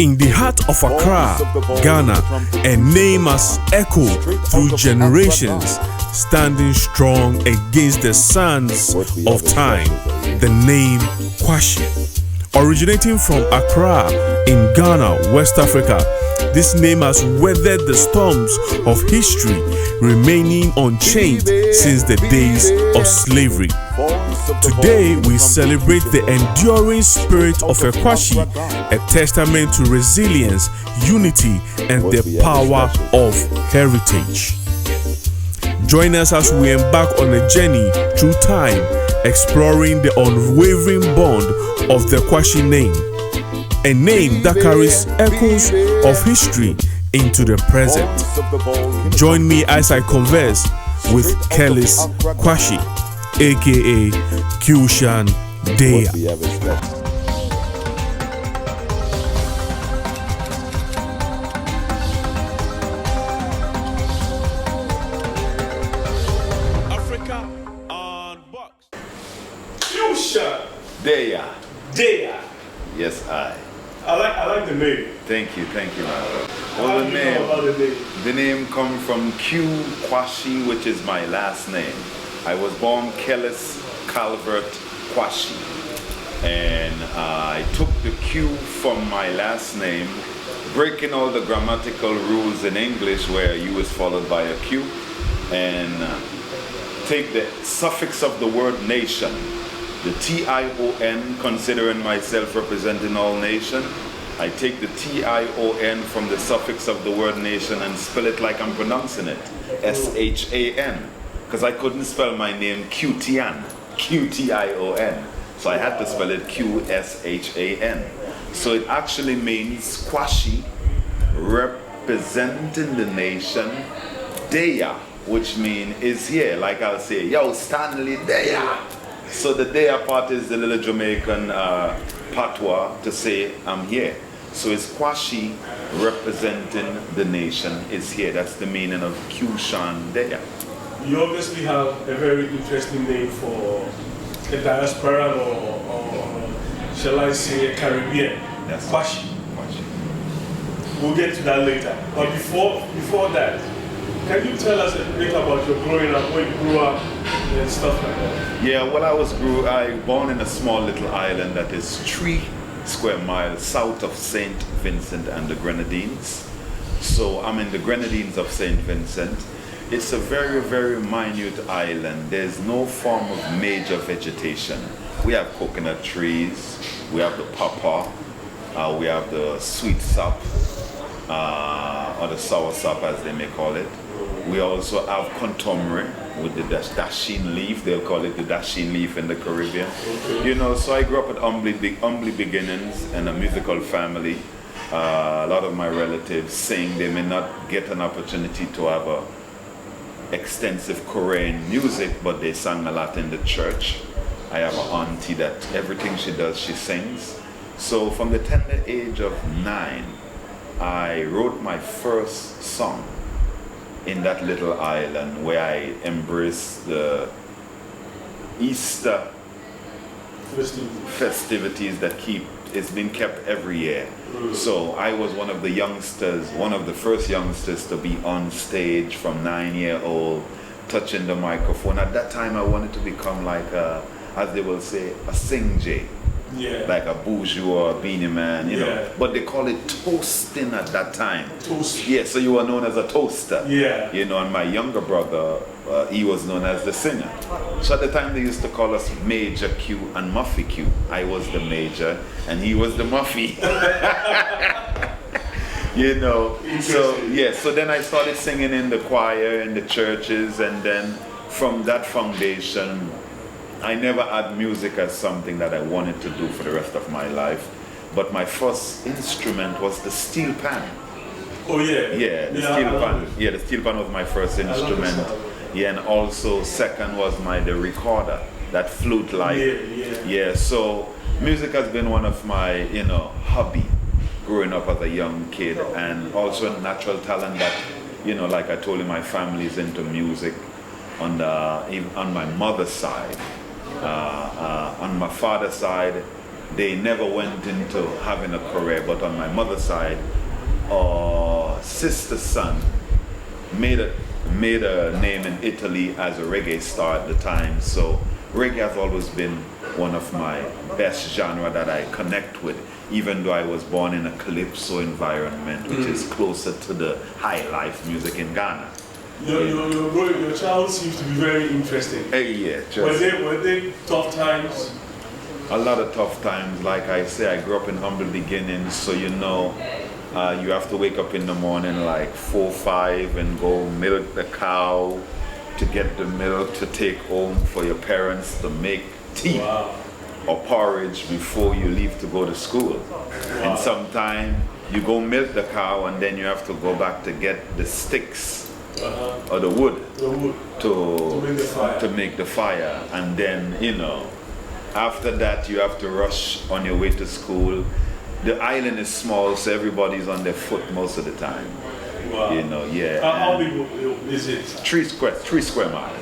In the heart of Accra, Ghana, a name has echoed through generations, standing strong against the sands of time, the name Kwashi. Originating from Accra in Ghana, West Africa, this name has weathered the storms of history, remaining unchanged since the days of slavery. Today, we celebrate the enduring spirit of a Kwashi, a testament to resilience, unity, and the power of heritage. Join us as we embark on a journey through time, exploring the unwavering bond of the Kwashi name, a name that carries echoes of history into the present. Join me as I converse with Kellis Kwashi, aka Kushan Deya. Africa Unboxed. Kushan Deya. Deya. Yes, I like the name. Thank you, man. How do you know about the name? The name comes from Q Kwashi, which is my last name. I was born Kellis Calvert Kwashi, and I took the Q from my last name, breaking all the grammatical rules in English where U is followed by a Q, and take the suffix of the word nation, the T-I-O-N, considering myself representing all nation. I take the T-I-O-N from the suffix of the word nation and spell it like I'm pronouncing it, S-H-A-N, because I couldn't spell my name Q-T-N, Q-T-I-O-N, so I had to spell it Q-S-H-A-N. So it actually means Kwashi, representing the nation, Deya, which means is here, like I'll say, yo, Stanley Deya. So the Deya part is the little Jamaican patois to say I'm here. So it's Kwashi representing the nation is here. That's the meaning of Kushan Deya. You obviously have a very interesting name for a diaspora or shall I say a Caribbean. Yes. Kwashi. We'll get to that later. But before that, can you tell us a bit about your growing up, where you grew up and stuff like that? Yeah, well, I was born in a small little island that is 3 square miles south of St. Vincent and the Grenadines. So I'm in the Grenadines of St. Vincent. It's a very, very minute island. There's no form of major vegetation. We have coconut trees, we have the pawpaw, we have the sweet sap, or the sour sap as they may call it. We also have contumely with the dasheen leaf. They'll call it the dasheen leaf in the Caribbean. Okay. You know, so I grew up with humbly beginnings in a musical family. A lot of my relatives sing. They may not get an opportunity to have a extensive career in music, but they sang a lot in the church. I have an auntie that everything she does, she sings. So from the tender age of 9, I wrote my first song in that little island where I embraced the Easter festivities that it's been kept every year. So I was one of the first youngsters to be on stage from 9-year-old, touching the microphone. At that time I wanted to become like as they will say, a sing-jay. Yeah. Like a bourgeois or a beanie man, you know. Yeah. But they call it toasting at that time. Toast. Yeah, so you were known as a toaster. Yeah. You know, and my younger brother, he was known as the singer. So at the time they used to call us Major Q and Muffy Q. I was the major and he was the Muffy. You know. So yeah, so then I started singing in the choir in the churches, and then from that foundation I never had music as something that I wanted to do for the rest of my life, but my first instrument was the steel pan. Oh yeah? Yeah, the steel pan. Yeah, the steel pan was my first instrument. Yeah, and also second was the recorder, that flute-like. Yeah, so music has been one of my, hobby growing up as a young kid, and also a natural talent that, like I told you, my family's into music on my mother's side. On my father's side, they never went into having a career. But on my mother's side, sister's son made a name in Italy as a reggae star at the time. So reggae has always been one of my best genre that I connect with, even though I was born in a calypso environment, which is closer to the high life music in Ghana. Your child seems to be very interesting. Yeah, were they tough times? A lot of tough times. Like I say, I grew up in humble beginnings, so you have to wake up in the morning like 4, 5 and go milk the cow to get the milk to take home for your parents to make tea or porridge before you leave to go to school. And sometime you go milk the cow and then you have to go back to get the sticks or the wood to make the fire. And then, after that you have to rush on your way to school. The island is small, so everybody's on their foot most of the time. Wow. How big is it? 3 square miles.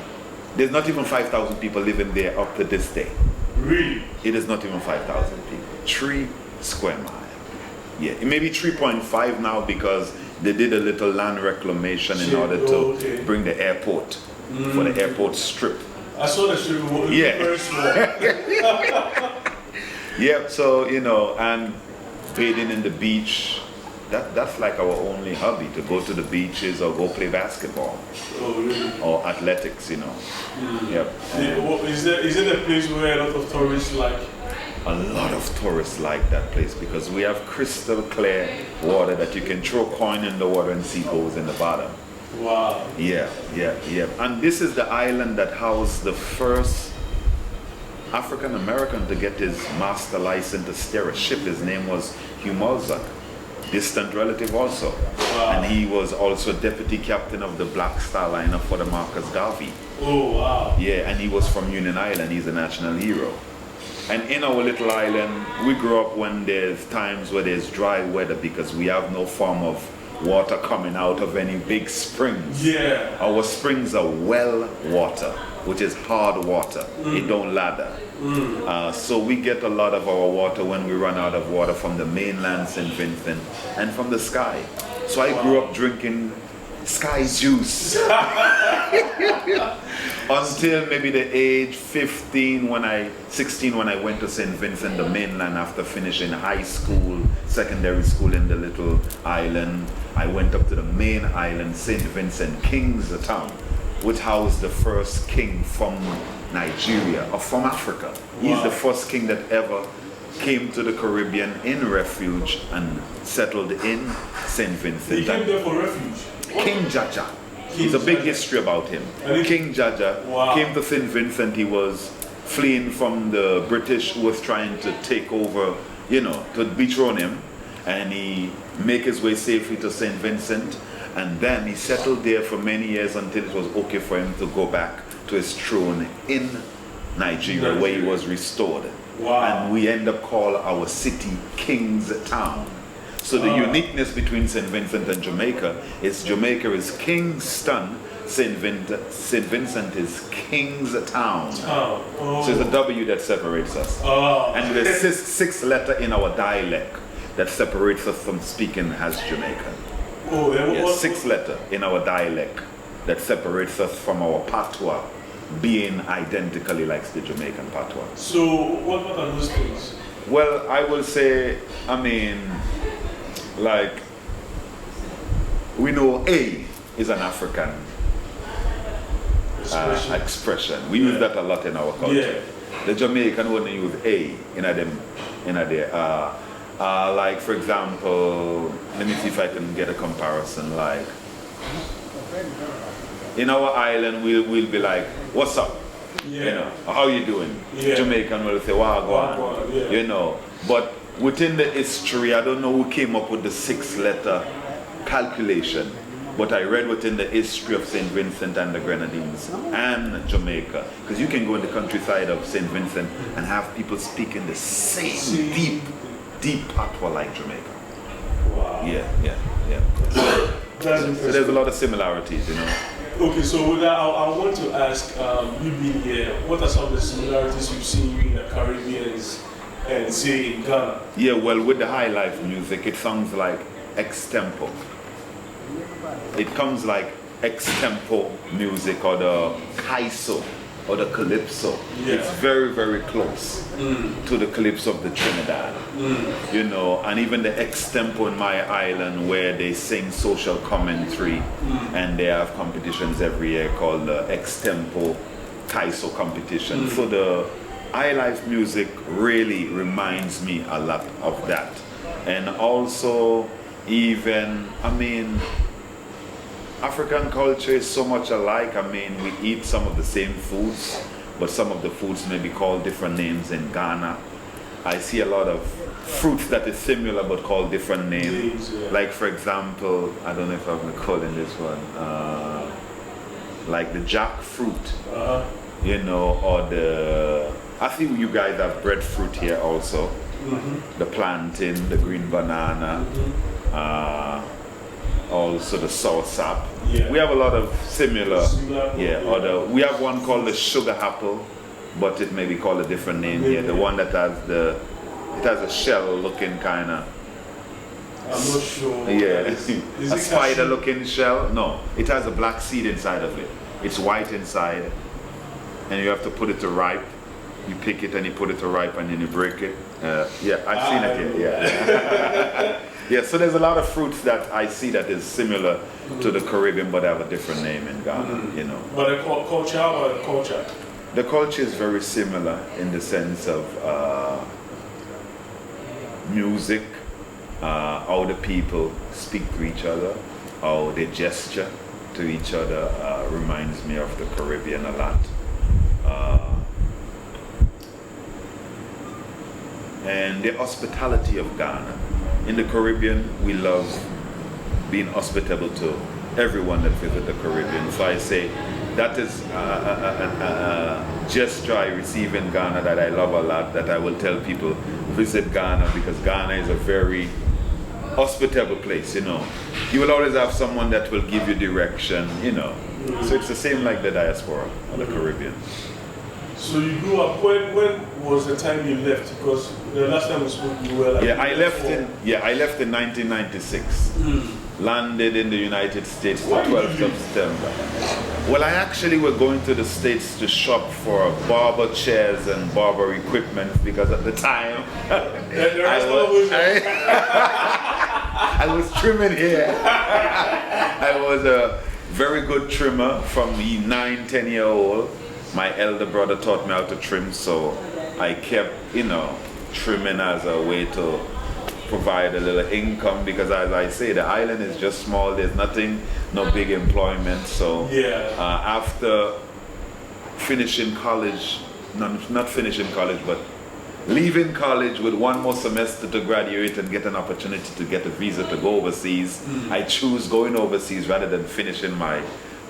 There's not even 5,000 people living there up to this day. Really? It is not even 5,000 people. 3 square miles. Yeah, it may be 3.5 now because they did a little land reclamation in order to bring the airport for the airport strip. I saw the strip. Very small. Yeah, so and bathing in the beach. That's like our only hobby, to go to the beaches or go play basketball. Oh, really? Or athletics, Yep. Is it a place where a lot of tourists like? A lot of tourists like that place because we have crystal clear water that you can throw coin in the water and see goes in the bottom. Wow. Yeah. And this is the island that housed the first African American to get his master license to steer a ship. His name was Hugh Mulzac. Distant relative also. Wow. And he was also deputy captain of the Black Star liner for the Marcus Garvey. Oh, wow. Yeah, and he was from Union Island. He's a national hero. And in our little island, we grew up when there's times where there's dry weather because we have no form of water coming out of any big springs. Yeah. Our springs are well water, which is hard water. It don't lather. So we get a lot of our water when we run out of water from the mainland St. Vincent and from the sky. So I grew up drinking sky juice until maybe the age 16 when I went to St. Vincent, the mainland, after finishing high school, secondary school in the little island. I went up to the main island, St. Vincent, King's Town, which housed the first king from Nigeria or from Africa. He's the first king that ever came to the Caribbean in refuge and settled in St. Vincent. He came there for refuge? King Jaja. There's a big history about him. King Jaja came to St. Vincent. He was fleeing from the British who was trying to take over, to dethrone him. And he made his way safely to St. Vincent. And then he settled there for many years until it was okay for him to go back to his throne in Nigeria, where he was restored. Wow. And we end up calling our city King's Town. So the uniqueness between St. Vincent and Jamaica is Kingston, St. Vincent is King's Town. So it's a W that separates us. And there's 6 letters in our dialect that separates us from speaking as Jamaican. Yes, 6 letters in our dialect that separates us from our patois being identically like the Jamaican patois. So what are those things? Well, I will say, we know A is an African expression. We use that a lot in our culture. Yeah. The Jamaican only use A in there. Like, for example, let me see if I can get a comparison. Like, in our island, we'll be like, "What's up?" How you doing? Jamaican will say, "Wagwan." But within the history, I don't know who came up with the 6-letter calculation, but I read within the history of St. Vincent and the Grenadines and Jamaica, because you can go in the countryside of St. Vincent and have people speaking the same deep patois like Jamaica. Wow. Yeah. So there's a lot of similarities, Okay, so I want to ask, you being here, what are some of the similarities you've seen in the Caribbeans and say in Ghana? Yeah, well, with the high life music, it sounds like ex-tempo. It comes like ex-tempo music or the kaiso or the calypso. Yeah. It's very, very close to the calypso of the Trinidad. You know, and even the ex-tempo in my island where they sing social commentary and they have competitions every year called the ex-tempo kaiso competition. So the high life music really reminds me a lot of that. And also even, I mean, African culture is so much alike. I mean, we eat some of the same foods, but some of the foods may be called different names in Ghana. I see a lot of fruits that is similar but called different names. Yeah. Like, for example, I don't know if I'm calling this one, like the jackfruit, you know, or the, I think you guys have breadfruit here also. The plantain, the green banana, also the soursop. Yeah. We have a lot of similar, we have one called the sugar apple, but it may be called a different name here. The one that has it has a shell looking kind of. I'm not sure. Yeah, Is a it spider cashew? looking shell. No, it has a black seed inside of it. It's white inside, and you have to put it to ripe. You pick it and you put it to ripe and then you break it. Yeah, I've seen it here. Yeah. Yeah, so there's a lot of fruits that I see that is similar to the Caribbean, but have a different name in Ghana, you know. But the culture or culture? The culture is very similar in the sense of music, how the people speak to each other, how they gesture to each other reminds me of the Caribbean a lot. And the hospitality of Ghana. In the Caribbean, we love being hospitable to everyone that visits the Caribbean. So I say that is a gesture I receive in Ghana that I love a lot, that I will tell people, visit Ghana, because Ghana is a very hospitable place, you know. You will always have someone that will give you direction, you know. So it's the same like the diaspora or the Caribbean. So you grew up, when was the time you left? Because the last time we spoke, you were like... I left in 1996. Landed in the United States the 12th of September. Well, I actually was going to the States to shop for barber chairs and barber equipment because at the time I was trimming hair. I was a very good trimmer from 9-10-year-old. My elder brother taught me how to trim, so I kept, you know, trimming as a way to provide a little income, because as I say, the island is just small, there's nothing, no big employment. So after finishing college, not finishing college, but leaving college with one more semester to graduate and get an opportunity to get a visa to go overseas, I choose going overseas rather than finishing my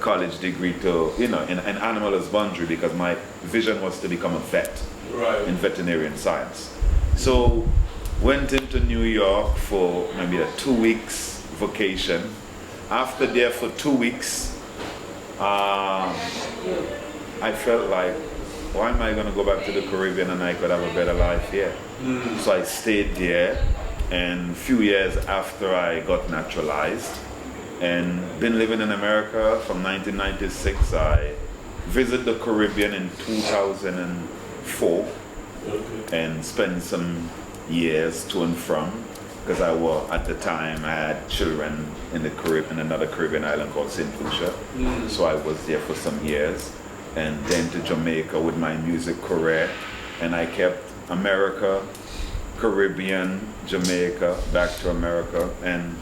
college degree to, you know, in animal husbandry, because my vision was to become a vet in veterinarian science. So went into New York for maybe a 2 weeks vacation. After there for 2 weeks, I felt like, why am I going to go back to the Caribbean and I could have a better life here? So I stayed there, and a few years after I got naturalized and been living in America from 1996, I visited the Caribbean in 2004 and spent some years to and from, because at the time I had children in the Caribbean, in another Caribbean island called St. Lucia. So I was there for some years, and then to Jamaica with my music career, and I kept America, Caribbean, Jamaica, back to America, and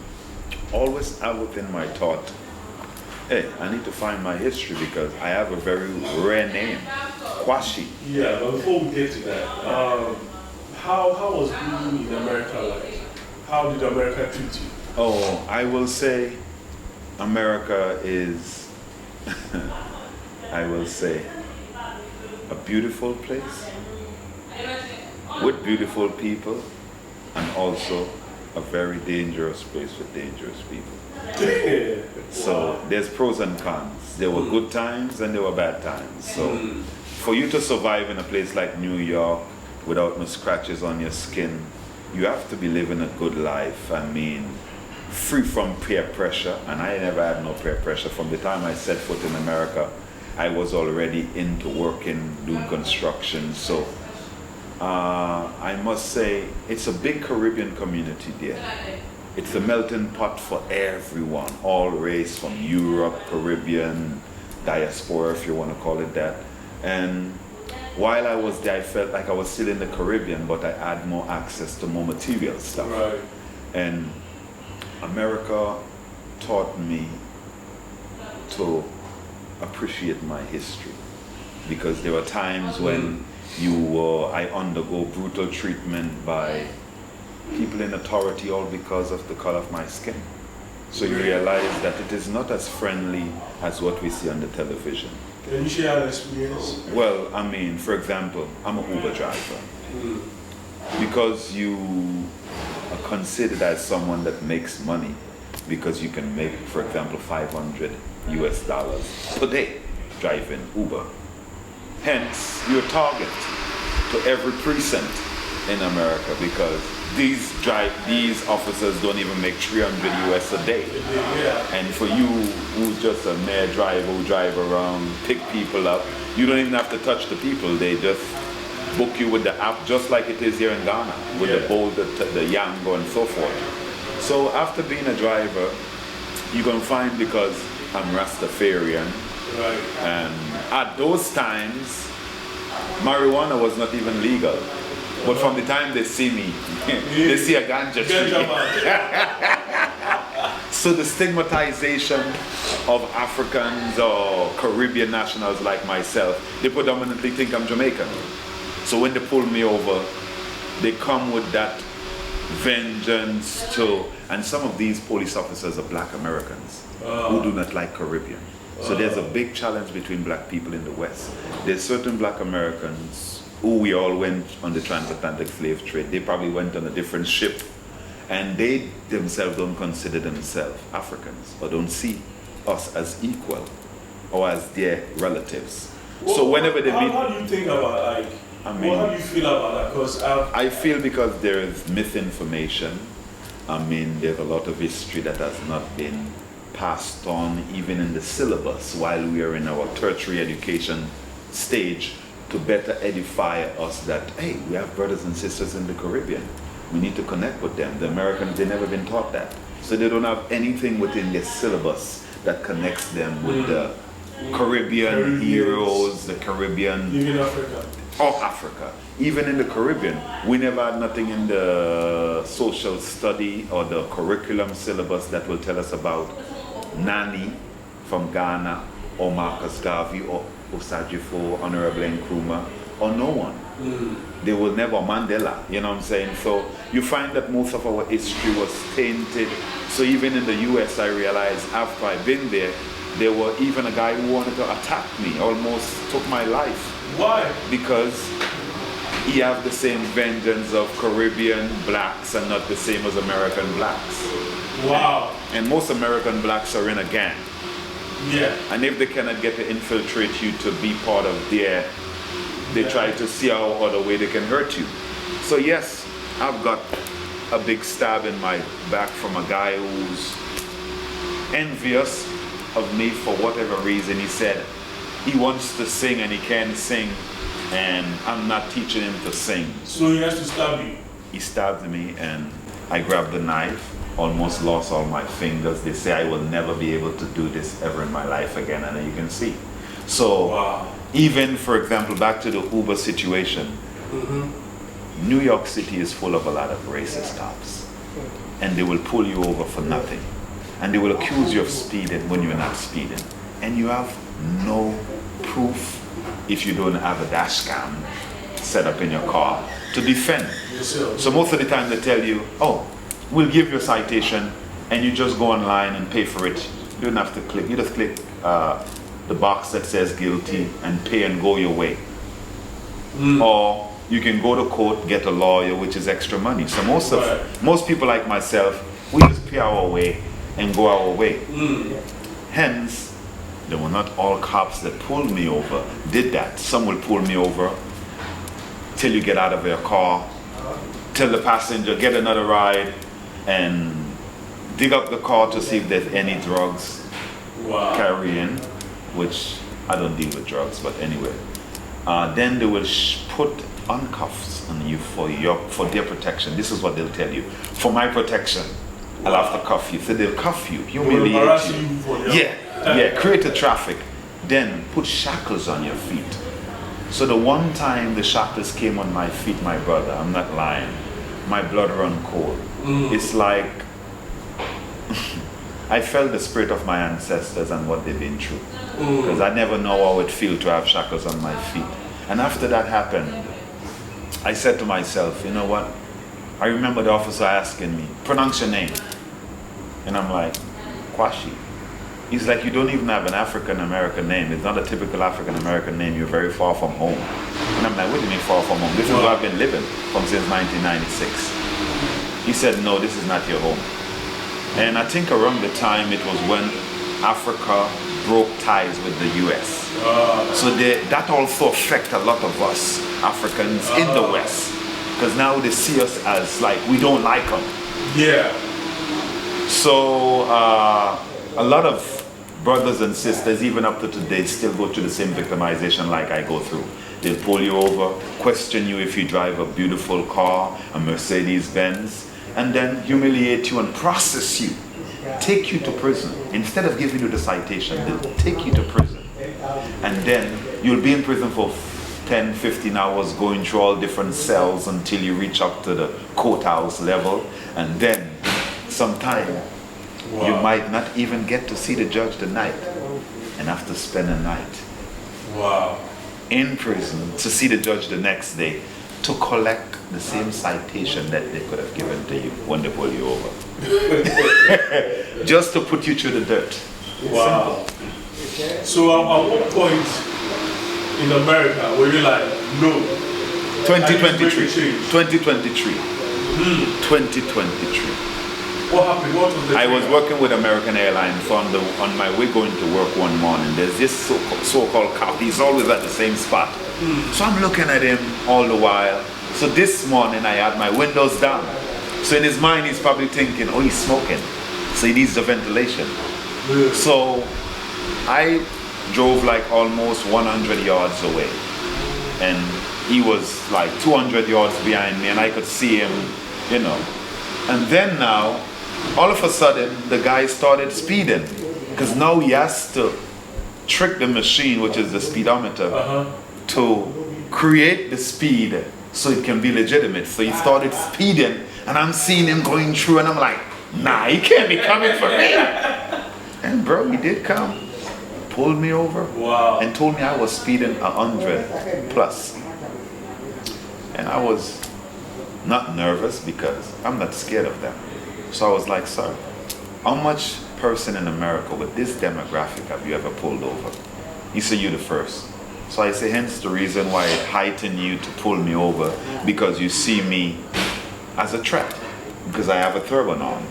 always out within my thought, hey, I need to find my history because I have a very rare name, Kwashi. Yeah, but before we get to that, how was being in America like? How did America treat you? Oh, I will say America is, I will say, a beautiful place with beautiful people, and also a very dangerous place with dangerous people. So there's pros and cons. There were good times and there were bad times. So for you to survive in a place like New York, without no scratches on your skin. You have to be living a good life. I mean, free from peer pressure, and I never had no peer pressure. From the time I set foot in America, I was already into working, doing construction. So I must say, it's a big Caribbean community there. It's a melting pot for everyone, all race, from Europe, Caribbean, diaspora, if you want to call it that. And while I was there, I felt like I was still in the Caribbean, but I had more access to more material stuff. Right. And America taught me to appreciate my history, because there were times when I undergo brutal treatment by people in authority, all because of the color of my skin. So you realize that it is not as friendly as what we see on the television. Can you share that experience? Well, I mean, for example, I'm an Uber driver. Because you are considered as someone that makes money, because you can make, for example, $500 US per day driving Uber. Hence, you're a target to every precinct in America, because these officers don't even make $300 US a day. And for you, who's just a mere driver who drive around, pick people up, you don't even have to touch the people. They just book you with the app, just like it is here in Ghana, with the Bolt, the Yango, and so forth. So after being a driver, you're going to find, because I'm Rastafarian, and at those times, marijuana was not even legal. But from the time they see me, they see a ganja tree. So the stigmatization of Africans or Caribbean nationals like myself, they predominantly think I'm Jamaican. So when they pull me over, they come with that vengeance too. And some of these police officers are black Americans who do not like Caribbean. So there's a big challenge between black people in the West. There's certain black Americans who we all went on the transatlantic slave trade. They probably went on a different ship, and they themselves don't consider themselves Africans, or don't see us as equal or as their relatives. Well, so whenever they meet... How do you think about, like, how do you feel about that? Because I feel because there is misinformation. I mean, there's a lot of history that has not been passed on, even in the syllabus, while we are in our tertiary education stage, to better edify us that, hey, we have brothers and sisters in the Caribbean. We need to connect with them. The Americans, they've never been taught that. So they don't have anything within their syllabus that connects them with the Caribbean heroes, the Caribbean... Even Africa. Or Africa. Even in the Caribbean, we never had nothing in the social study or the curriculum syllabus that will tell us about Nani from Ghana, or Marcus Garvey, or Osajifo, Honorable Nkrumah, or no one. They will never, Mandela, you know what I'm saying? So you find that most of our history was tainted. So even in the US, I realized after I've been there, there were even a guy who wanted to attack me, almost took my life. Why? Because he have the same vengeance of Caribbean blacks and not the same as American blacks. Wow. And most American blacks are in a gang. Yeah. And if they cannot get to infiltrate you to be part of their, they try to see how other way they can hurt you. So yes, I've got a big stab in my back from a guy who's envious of me for whatever reason. He said he wants to sing and he can't sing, and I'm not teaching him to sing. So he has to stab you? He stabbed me, and I grabbed the knife, almost lost all my fingers. They say I will never be able to do this ever in my life again, and you can see. So even, for example, back to the Uber situation, New York City is full of a lot of racist cops, and they will pull you over for nothing, and they will accuse you of speeding when you're not speeding, and you have no proof if you don't have a dash cam set up in your car to defend. So most of the time they tell you, oh, we'll give you a citation, and you just go online and pay for it. You don't have to click. You just click the box that says guilty and pay and go your way. Or you can go to court, get a lawyer, which is extra money. So most people like myself, we just pay our way and go our way. Hence, there were not all cops that pulled me over did that. Some will pull me over till you get out of your car, tell the passenger, get another ride, and dig up the car to see if there's any drugs carrying, which I don't deal with drugs, but anyway. Then they will put handcuffs on you for their protection. This is what they'll tell you. For my protection, I'll have to cuff you. So they'll cuff you, humiliate you. Create a traffic. Then put shackles on your feet. So the one time the shackles came on my feet, my brother, I'm not lying, my blood run cold. It's like I felt the spirit of my ancestors and what they've been through. Because I never know how it feels to have shackles on my feet. And after that happened, I said to myself, you know what? I remember the officer asking me, pronounce your name. And I'm like, Kwashi. He's like, you don't even have an African-American name. It's not a typical African-American name. You're very far from home. And I'm like, what do you mean far from home? This is where I've been living since 1996. He said, no, this is not your home. And I think around the time it was when Africa broke ties with the US. So that also affects a lot of us Africans in the West. Because now they see us as like, we don't like them. Yeah. So a lot of brothers and sisters, even up to today, still go through the same victimization like I go through. They'll pull you over, question you if you drive a beautiful car, a Mercedes-Benz, and then humiliate you and process you, take you to prison. Instead of giving you the citation, they'll take you to prison. And then you'll be in prison for 10, 15 hours going through all different cells until you reach up to the courthouse level. And then sometime you might not even get to see the judge the night and have to spend a night in prison to see the judge the next day to collect the same citation that they could have given to you when they pull you over. Just to put you through the dirt. Wow. So at what point in America were you like, no? 2023. 2023. 2023. What happened? What was the I was working with American Airlines on my way going to work one morning. There's this so-called cop. He's always at the same spot. So I'm looking at him all the while. So this morning I had my windows down. So in his mind he's probably thinking, oh, he's smoking. So he needs the ventilation. So I drove like almost 100 yards away. And he was like 200 yards behind me and I could see him, you know. And then now, all of a sudden, the guy started speeding. Because now he has to trick the machine, which is the speedometer, to create the speed so it can be legitimate. So he started speeding, and I'm seeing him going through, and I'm like, nah, he can't be coming for me. And bro, he did come, pulled me over, and told me I was speeding 100 plus. And I was not nervous because I'm not scared of them. So I was like, sir, how much person in America with this demographic have you ever pulled over? He said, you the first. So I say, hence the reason why it heightened you to pull me over, because you see me as a threat, because I have a turban on.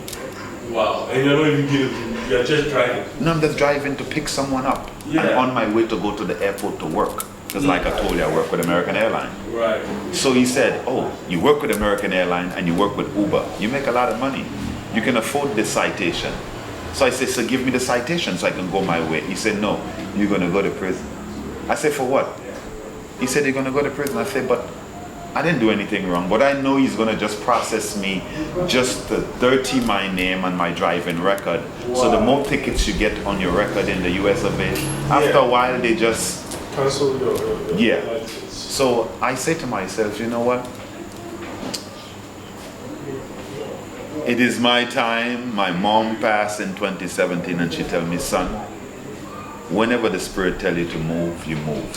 Wow, and you're not even guilty, you're just driving? No, I'm just driving to pick someone up. I'm on my way to go to the airport to work. Because like I told you, I work with American Airlines. Right. So he said, oh, you work with American Airlines and you work with Uber. You make a lot of money. You can afford this citation. So I said, so give me the citation so I can go my way. He said, no, you're going to go to prison. I said, for what? He said, you're going to go to prison. I said, but I didn't do anything wrong. But I know he's going to just process me just to dirty my name and my driving record. So the more tickets you get on your record in the US of A, after a while they just cancel your license. So I say to myself, you know what? It is my time. My mom passed in 2017 and she told me, son, whenever the Spirit tells you to move, you move.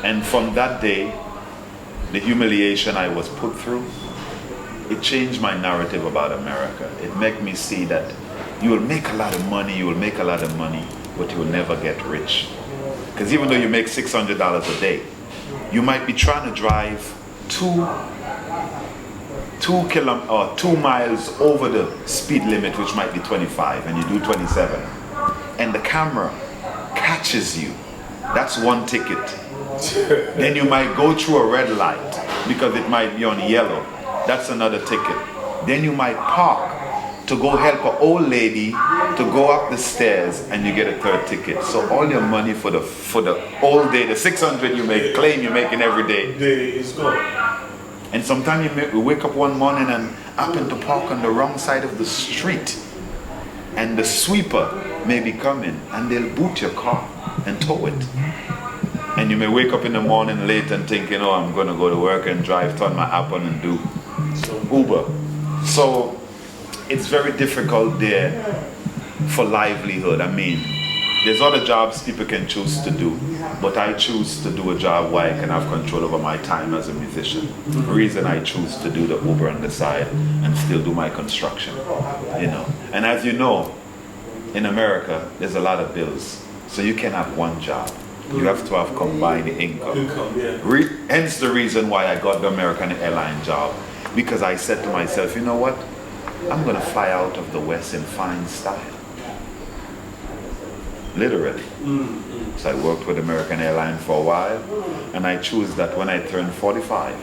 And from that day, the humiliation I was put through, it changed my narrative about America. It made me see that you will make a lot of money, but you will never get rich. Because even though you make $600 a day, you might be trying to drive 2 miles over the speed limit, which might be 25, and you do 27. And the camera catches you. That's one ticket. Then you might go through a red light. because it might be on yellow. That's another ticket. Then you might park to go help an old lady to go up the stairs, and you get a third ticket. So all your money for the whole day, the 600 you make, claim you're making every day, Is gone. and sometimes you wake up one morning and happen to park on the wrong side of the street, and the sweeper may be coming, and they'll boot your car and tow it. And you may wake up in the morning late and thinking, oh, I'm going to go to work and drive, turn my app on and do Uber. So it's very difficult there for livelihood. I mean, there's other jobs people can choose to do, but I choose to do a job where I can have control over my time as a musician. The reason I choose to do the Uber on the side and still do my construction, you know. And as you know, in America, there's a lot of bills, so you can't have one job. You have to have combined income. Hence the reason why I got the American airline job, because I said to myself, you know what? I'm going to fly out of the West in fine style. Literally. So I worked with American Airlines for a while, and I choose that when I turn 45,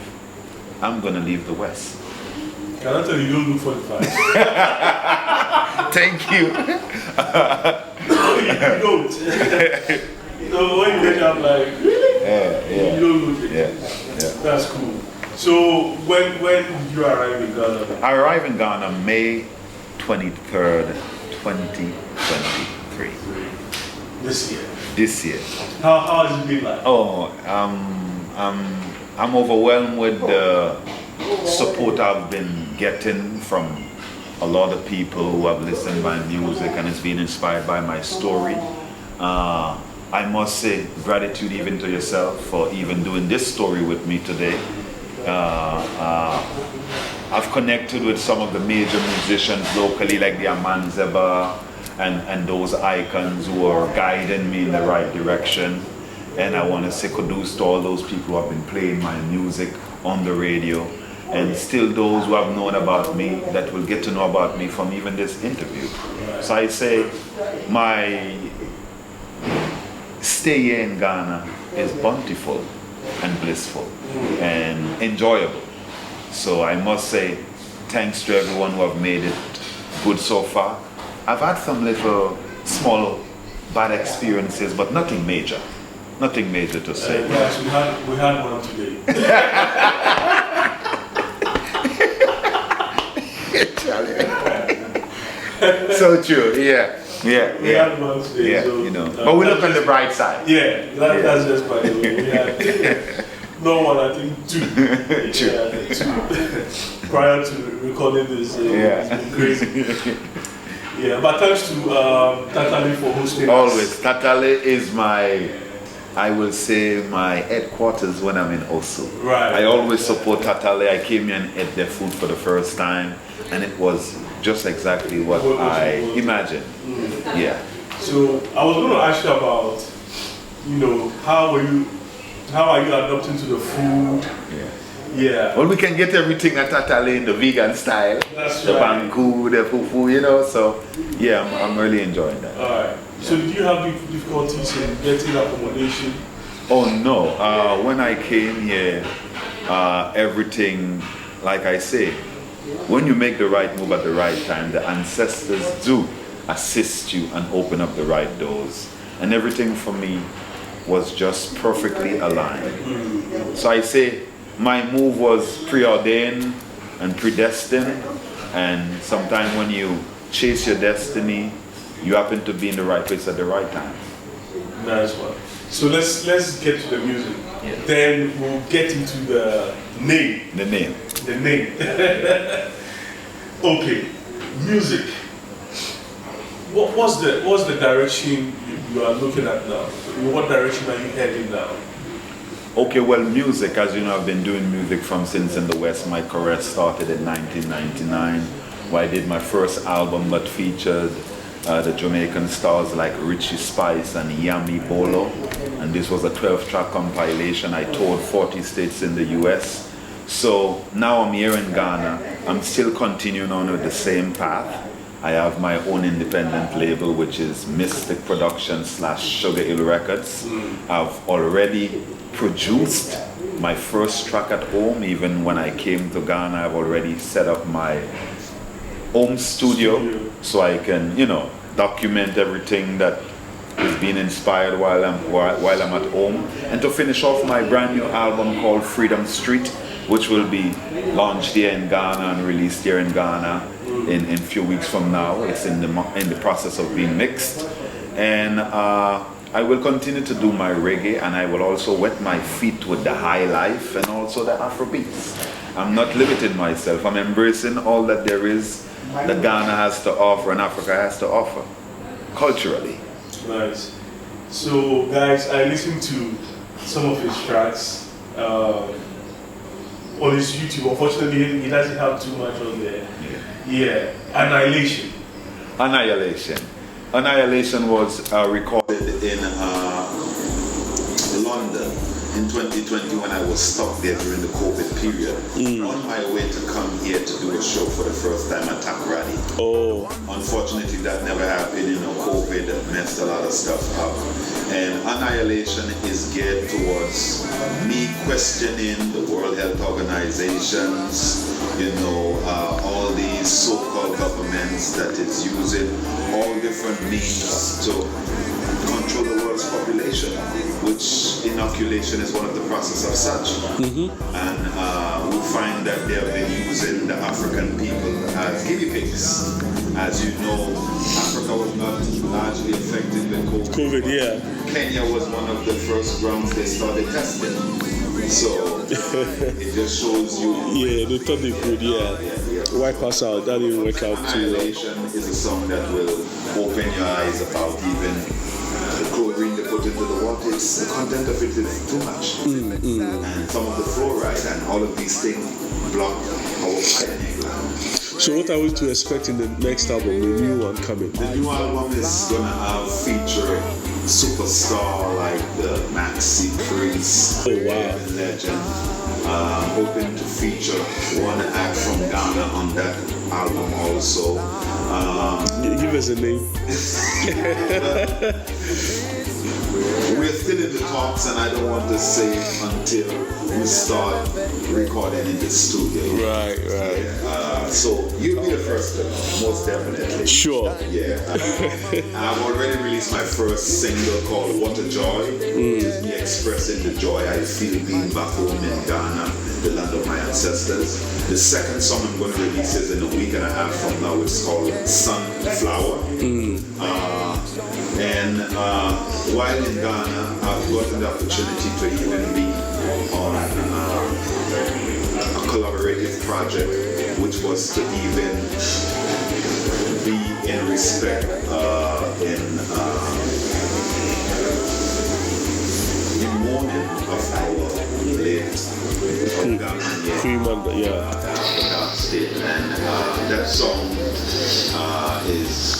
I'm going to leave the West. Can I tell you, you don't look 45? Thank you. You don't. You know, when you get up, like, really? Yeah. You don't look it. Yeah. That's cool. So, when did you arrive in Ghana? I arrived in Ghana May 23rd, 2023. This year. This year. How has it been like? Oh, I'm overwhelmed with the support I've been getting from a lot of people who have listened to my music and has been inspired by my story. I must say gratitude even to yourself for even doing this story with me today. I've connected with some of the major musicians locally, like the Amanzeba and those icons who are guiding me in the right direction. And I want to say kudos to all those people who have been playing my music on the radio, and still those who have known about me that will get to know about me from even this interview. So I say my stay here in Ghana is bountiful and blissful and enjoyable. So I must say thanks to everyone who have made it good so far. I've had some little small bad experiences, but nothing major. Nothing major to say. Yes, we had one today. So true, yeah. We had one today. Yeah, so, you know. But we look on the bright side. That's just by the way. We had no one, I think two. Two. Prior to recording this, it's been crazy. Yeah, but thanks to Tatali for hosting Always. us. Tatale is I will say my headquarters when I'm in Osu. Right. I always support Tatale. I came here and ate their food for the first time, and it was just exactly what I imagined. Yeah. So I was going to ask you about, how are you adapting to the food? Yeah. Well, we can get everything at Tatale in the vegan style. That's the right. banku, the fufu, so yeah, I'm really enjoying that. All right. So did you have difficulties in getting accommodation? Oh no, when I came here, everything, like I say, when you make the right move at the right time, the ancestors do assist you and open up the right doors. And everything for me was just perfectly aligned. So I say my move was preordained and predestined, and sometimes when you chase your destiny, you happen to be in the right place at the right time. Nice one. So let's get to the music. Yeah. Then we'll get into the name. The name. The name. Okay, music. What's the direction you are looking at now? What direction are you heading now? Okay, well, music, as you know, I've been doing music from since in the West. My career started in 1999, where I did my first album that featured the Jamaican stars like Richie Spice and Yami Bolo. And this was a 12-track compilation. I toured 40 states in the US. So now I'm here in Ghana. I'm still continuing on with the same path. I have my own independent label, which is Mystic Productions / Sugar Hill Records. I've already produced my first track at home. Even when I came to Ghana, I've already set up my home studio so I can, document everything that is being inspired while I'm at home. And to finish off my brand new album called Freedom Street, which will be launched here in Ghana and released here in Ghana in a few weeks from now. It's in the process of being mixed. And I will continue to do my reggae, and I will also wet my feet with the high life and also the Afrobeats. I'm not limiting myself. I'm embracing all that there is that Ghana has to offer and Africa has to offer culturally. Nice. So, guys, I listened to some of his tracks on his YouTube. Unfortunately, he doesn't have too much on there. Yeah. Annihilation was recorded in London in 2020 when I was stuck there during the COVID period. On my way to come here to do a show for the first time at Takoradi. Oh. Unfortunately, that never happened. COVID messed a lot of stuff up. And Annihilation is geared towards me questioning the World Health Organizations, all these so-called governments that is using all different means to control the world's population, which inoculation is one of the process of such. And we find that they have been using the African people as guinea pigs. As you know, Africa was not largely affected with COVID. Kenya was one of the first grounds they started testing. So it just shows you. Yeah, they thought they could, wipe us out. That didn't work out too well. Annihilation is a song that will open your eyes about even the chlorine they put into the water. The content of it is too much. And some of the fluoride and all of these things block our pineal gland. So what are we to expect in the next album, the new one coming? The new album is gonna have feature superstar like the Maxi Priest, legend. Hoping to feature one act from Ghana on that album also. Give us a name. We're still in the talks, and I don't want to say until we start recording in the studio. Right. So you'll be the first to know, most definitely. Sure. Yeah. I've already released my first single called What a Joy. Me expressing the joy I feel being back home in Ghana, the land of my ancestors. The second song I'm going to release is in a week and a half from now. It's called Sunflower. And while in Ghana, I've gotten the opportunity to even be on a collaborative project, which was to even be in respect in mourning of our late Queen Manda, State. And that song is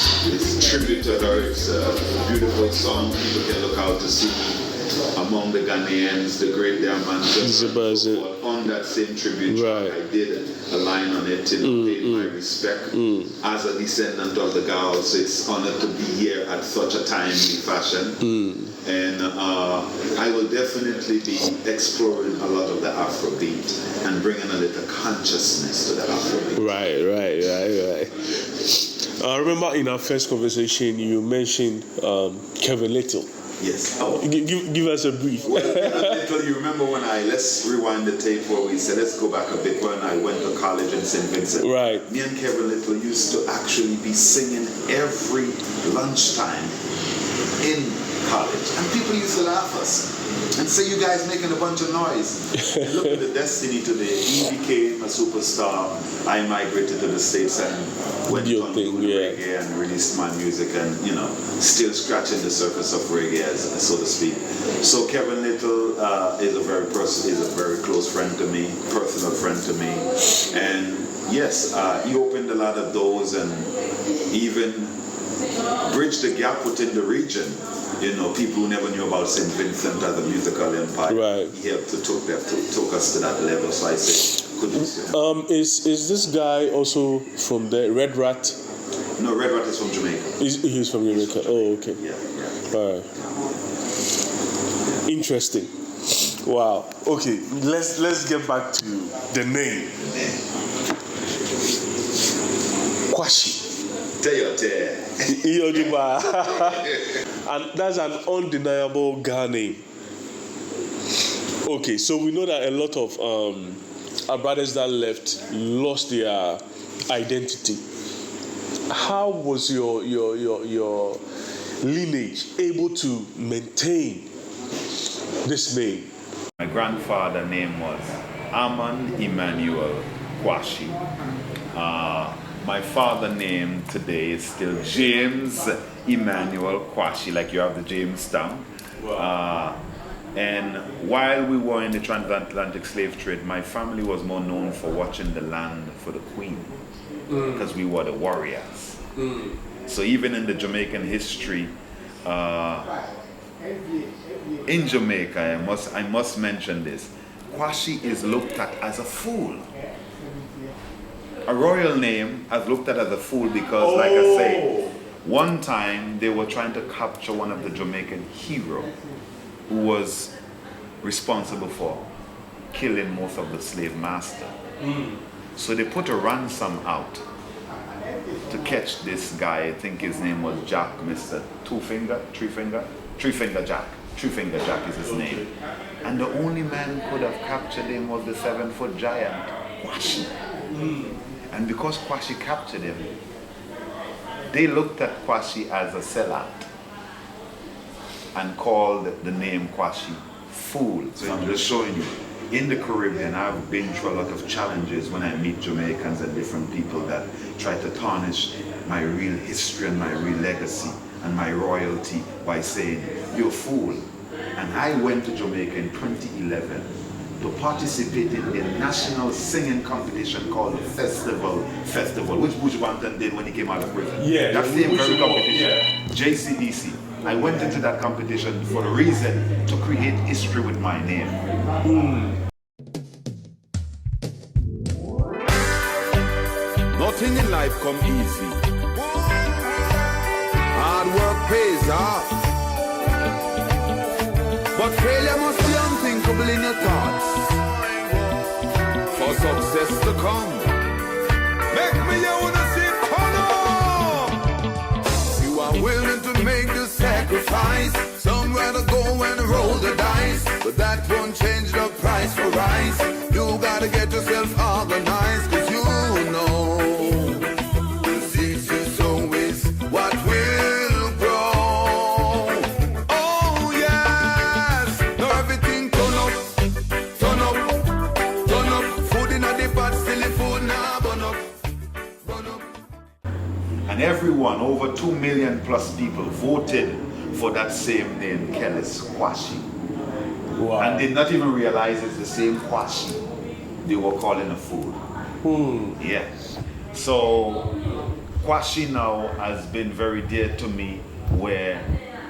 tribute to her. It's a beautiful song. People can look out to see among the Ghanaians, the great diamonds. On that same tribute, I did a line on it to pay my respect as a descendant of the Gauls. It's honored to be here at such a timely fashion. And I will definitely be exploring a lot of the Afrobeat and bringing a little consciousness to that Afrobeat. Right. I remember in our first conversation you mentioned Kevin Little. Yes. Give us a brief. Well, Little, you remember when let's rewind the tape where we said, let's go back a bit, when I went to college in St. Vincent. Right. Me and Kevin Little used to actually be singing every lunchtime in college. And people used to laugh at us and say, you guys making a bunch of noise. And look at the destiny today. He became a superstar. I migrated to the States and went on to reggae and released my music and, still scratching the surface of reggae, so to speak. So Kevin Little is a very close friend to me, personal friend to me. And yes, he opened a lot of doors and even bridged the gap within the region. People who never knew about St. Vincent as a musical empire. Right. He helped to took us to that level. So I say, kudos. Is this guy also from the Red Rat? No, Red Rat is from Jamaica. He's from Jamaica. Oh, okay. Yeah. All right. Interesting. Wow. Okay, let's get back to the name. Kwashi. Iyodiba. And that's an undeniable Ghana name. Okay, so we know that a lot of our brothers that left lost their identity. How was your lineage able to maintain this name? My grandfather's name was Aman Emmanuel Kwashi. My father's name today is still James Emmanuel Kwashi, like you have the Jamestown. Wow. And while we were in the transatlantic slave trade, my family was more known for watching the land for the queen, because we were the warriors. So even in the Jamaican history, in Jamaica, I must mention this, Kwashi is looked at as a fool. A royal name is looked at as a fool because, like I say, one time they were trying to capture one of the Jamaican heroes who was responsible for killing most of the slave master. So they put a ransom out to catch this guy. I think his name was Jack, Mr. Three Finger Jack. Three Finger Jack is his name. And the only man who could have captured him was the 7-foot giant, Kwashi. And because Kwashi captured him, they looked at Kwashi as a sellout and called the name Kwashi fool. So I'm just showing you, in the Caribbean, I've been through a lot of challenges when I meet Jamaicans and different people that try to tarnish my real history and my real legacy and my royalty by saying, you're a fool. And I went to Jamaica in 2011 to participate in a national singing competition called the Festival, which Bush Banton did when he came out of prison. Yeah, that same very competition, yeah. JCDC. I went into that competition for the reason to create history with my name. Nothing in life come easy. Hard work pays off. But failure must be unthinkable in your thoughts. For success to come, make me you wanna see color. You are willing to make the sacrifice. Somewhere to go and roll the dice. But that won't change the price for rice. You gotta get yourself organized. Cause you know the seeds you sow is what will grow. Oh yes, now everything turn up. Food in a the pot, still the food now burn up. And everyone, over 2 million plus people, voted for that same name, Kellis Kwashi. Wow. And did not even realize it's the same Kwashi they were calling a fool. Yeah. So Kwashi now has been very dear to me, where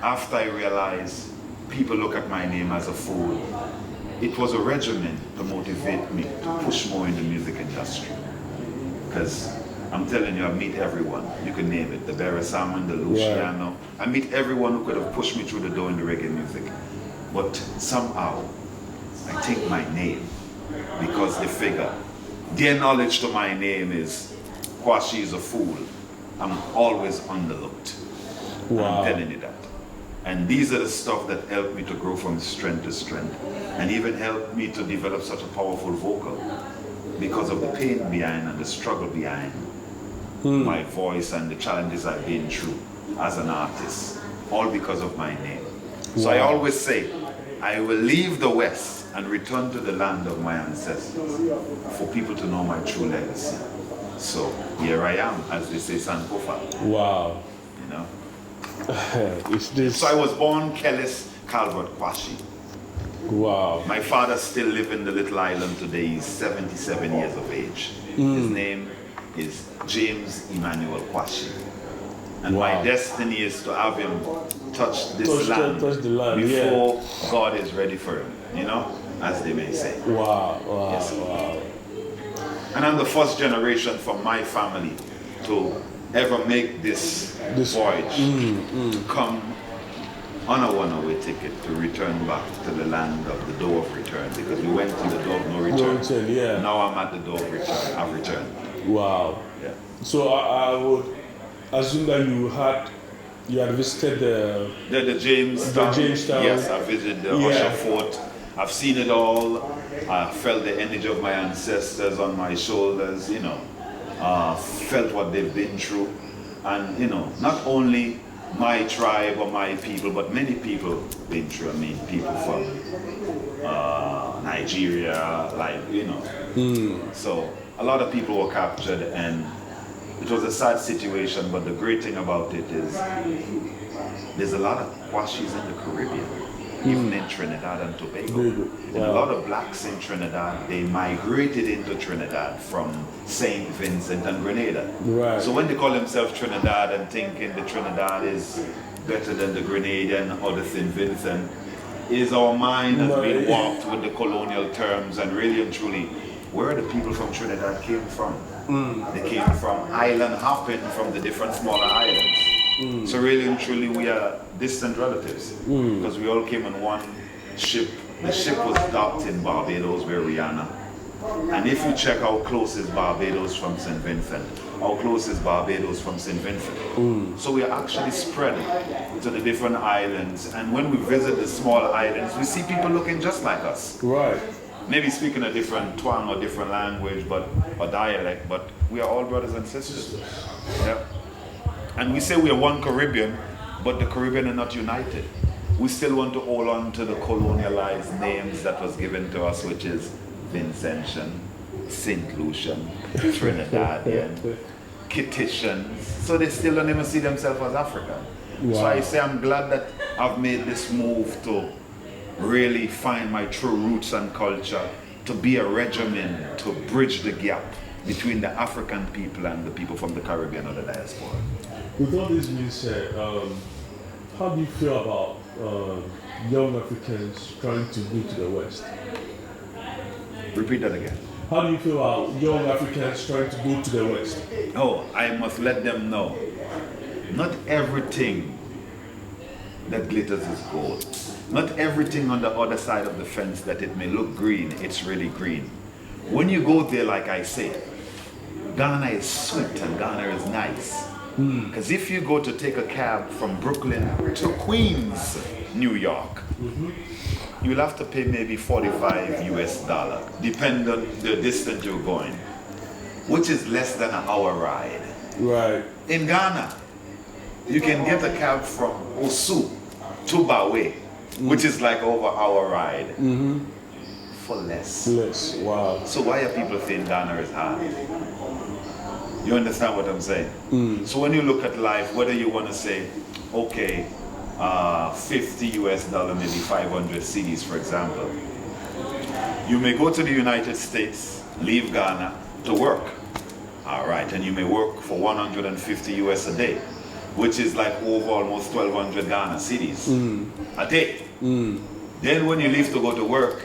after I realized people look at my name as a fool, it was a regimen to motivate me to push more in the music industry. Because I'm telling you, I meet everyone. You can name it. The Barry Salmon, the Luciano. I meet everyone who could have pushed me through the door in the reggae music. But somehow, I take my name because they figure their knowledge to my name is Kwashi is a fool. I'm always underlooked. Wow. I'm telling you that. And these are the stuff that helped me to grow from strength to strength, and even helped me to develop such a powerful vocal because of the pain behind and the struggle behind my voice and the challenges I've been through as an artist, all because of my name. So I always say, I will leave the West and return to the land of my ancestors for people to know my true legacy. So here I am, as they say, Sankofa. Wow. You know. It's this. So I was born Kellis Calvert Kwashi. Wow. My father still lives in the little island today. He's 77 years of age. His name is James Emmanuel Kwashi. And my destiny is to have him touch this land touch the land before God is ready for him, you know, as they may say. Wow. Yes. Wow. And I'm the first generation from my family to ever make this voyage to come on a one-way ticket to return back to the land of the door of return, because we went to the door of no return. Yeah. Now I'm at the door of return. I've returned. Wow. Yeah. So I would assume that you had visited The Jamestown. Yes, I visited the Usher Fort. I've seen it all. I felt the energy of my ancestors on my shoulders, you know. Felt what they've been through. And, you know, not only my tribe or my people, but many people been through. I mean, people from Nigeria, like, you know. So a lot of people were captured, and it was a sad situation, but the great thing about it is there's a lot of Kwashis in the Caribbean, even in Trinidad and Tobago. And a lot of blacks in Trinidad, they migrated into Trinidad from St. Vincent and Grenada. Right. So when they call themselves Trinidad and thinking the Trinidad is better than the Grenadian or the St. Vincent, is our mind has been warped with the colonial terms, and really and truly, where the people from Trinidad came from. They came from island hopping from the different smaller islands. So really and truly we are distant relatives, because we all came on one ship. The ship was docked in Barbados where we are now. And if you check how close is Barbados from St. Vincent, how close is Barbados from St. Vincent. So we are actually spread to the different islands, and when we visit the smaller islands, we see people looking just like us. Right. Maybe speaking a different twang or different language, or dialect, but we are all brothers and sisters. Yeah. And we say we are one Caribbean, but the Caribbean are not united. We still want to hold on to the colonialized names that was given to us, which is Vincentian, St. Lucian, Trinidadian, Kittitians. So they still don't even see themselves as African. Wow. So I say I'm glad that I've made this move to really find my true roots and culture, to be a regimen to bridge the gap between the African people and the people from the Caribbean or the diaspora. With all this being said, how do you feel about young Africans trying to go to the West? Repeat that again. How do you feel about young Africans trying to go to the West? Oh, I must let them know, not everything that glitters is gold. Not everything on the other side of the fence that it may look green, it's really green. When you go there, like I say, Ghana is sweet and Ghana is nice. Because if you go to take a cab from Brooklyn to Queens, New York, you'll have to pay maybe $45 US, depending on the distance you're going, which is less than an hour ride. Right. In Ghana, you can get a cab from Osu to Bawe, which is like over our ride, for less. Less, wow. So why are people saying Ghana is hard? You understand what I'm saying? So when you look at life, whether you want to say, okay, $50 US, maybe 500 cedis, for example, you may go to the United States, leave Ghana to work. All right, and you may work for 150 US a day, which is like over almost 1,200 Ghana cedis a day. Then when you leave to go to work,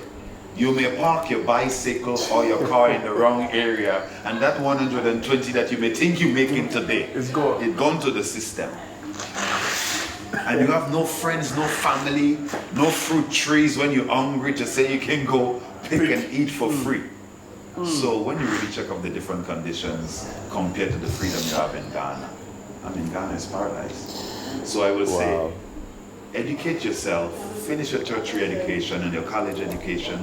you may park your bicycle or your car in the wrong area, and that 120 that you may think you're making today, it's gone. It's gone to the system. And you have no friends, no family, no fruit trees when you're hungry to say you can go pick and eat for free. So when you really check out the different conditions compared to the freedom you have in Ghana, I mean, Ghana is paradise. So I will say, educate yourself, finish your tertiary education and your college education,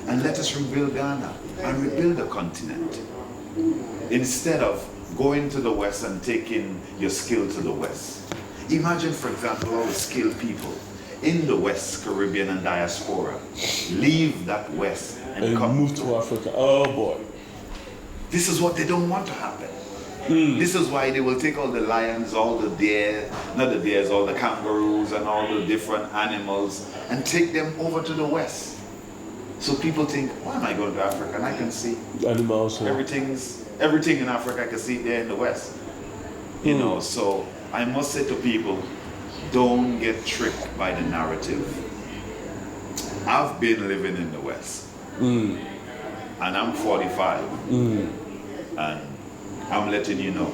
and let us rebuild Ghana and rebuild the continent. Instead of going to the West and taking your skill to the West. Imagine, for example, all the skilled people in the West Caribbean and diaspora leave that West and come move to Africa. Oh boy. This is what they don't want to happen. This is why they will take all the lions, all the deer, not the deers, all the kangaroos and all the different animals and take them over to the West. So people think, why am I going to Africa? And I can see animals. Everything in Africa I can see there in the West. You know, so I must say to people, don't get tricked by the narrative. I've been living in the West. And I'm 45. And I'm letting you know,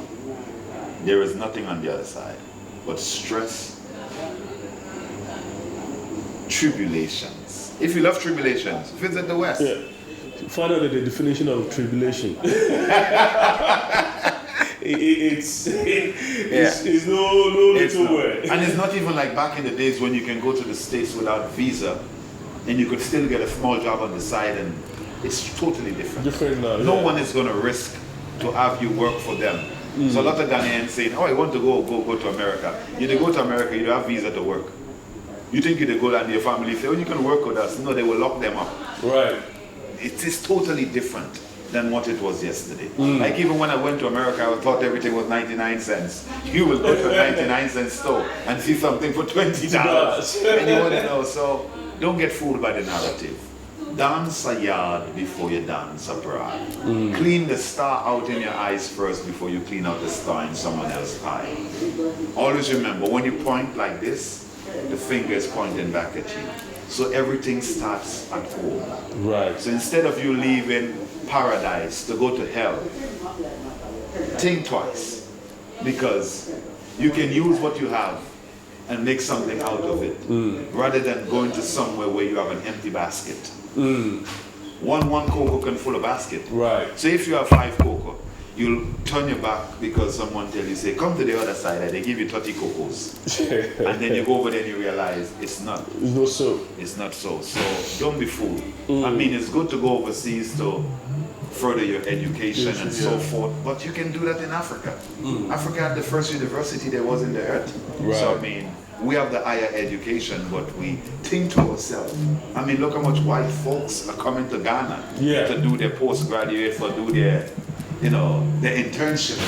there is nothing on the other side but stress, tribulations. If you love tribulations, visit the West. Yeah. Find out the definition of tribulation. It's no little word. And it's not even like back in the days when you can go to the States without visa and you could still get a small job on the side, and it's totally different. Different now. No one is going to risk to have you work for them. So a lot of Ghanaians saying, oh, I want to go to America. You go to America, you don't have visa to work. You think you go and your family say, oh, you can work with us. No, they will lock them up. Right. It is totally different than what it was yesterday. Like even when I went to America, I thought everything was 99 cents. You will go to a 99-cent store and see something for $20. And you want to know, so don't get fooled by the narrative. Dance a yard before you dance abroad. Clean the star out in your eyes first before you clean out the star in someone else's eye. Always remember, when you point like this, the finger is pointing back at you. So everything starts at home. Right. So instead of you leaving paradise to go to hell, think twice, because you can use what you have and make something out of it, rather than going to somewhere where you have an empty basket. One cocoa can fill a basket. Right. So if you have 5 cocoa, you'll turn your back because someone tells you, say, come to the other side, and they give you 30 cocos. And then you go over there and you realize it's not. It's not so. It's not so. So don't be fooled. I mean, it's good to go overseas to further your education and so forth, but you can do that in Africa. Africa had the first university there was in the earth. Right. So I mean, we have the higher education, but we think to ourselves. I mean, look how much white folks are coming to Ghana to do their postgraduate, for do their, their internship.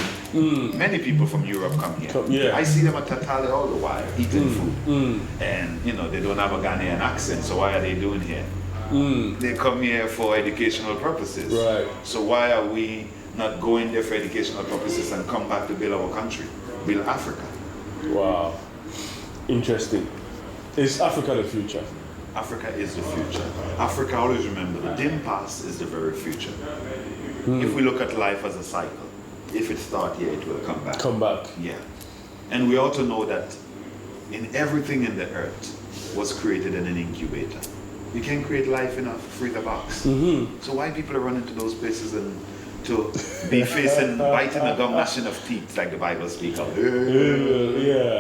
Many people from Europe come here. I see them at Tatale all the while, eating food. And, they don't have a Ghanaian accent, so why are they doing here? They come here for educational purposes. Right. So why are we not going there for educational purposes and come back to build our country, build Africa? Wow. Interesting. Is Africa the future? Africa is the future. Africa, always remember, the dim past is the very future. If we look at life as a cycle, if it starts here, it will come back. Come back. Yeah. And we ought to know that in everything in the earth was created in an incubator. You can't create life in a freezer box. So why people are running to those places and to be facing, biting a gum, gnashing of teeth, like the Bible speaks of,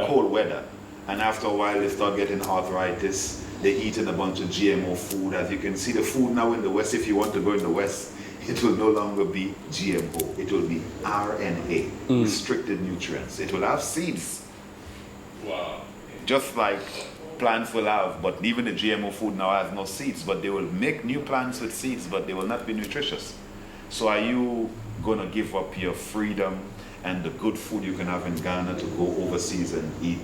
cold weather. And after a while, they start getting arthritis. They're eating a bunch of GMO food. As you can see, the food now in the West, if you want to go in the West, it will no longer be GMO. It will be RNA, restricted nutrients. It will have seeds. Wow. Just like plants will have, but even the GMO food now has no seeds, but they will make new plants with seeds, but they will not be nutritious. So are you going to give up your freedom and the good food you can have in Ghana to go overseas and eat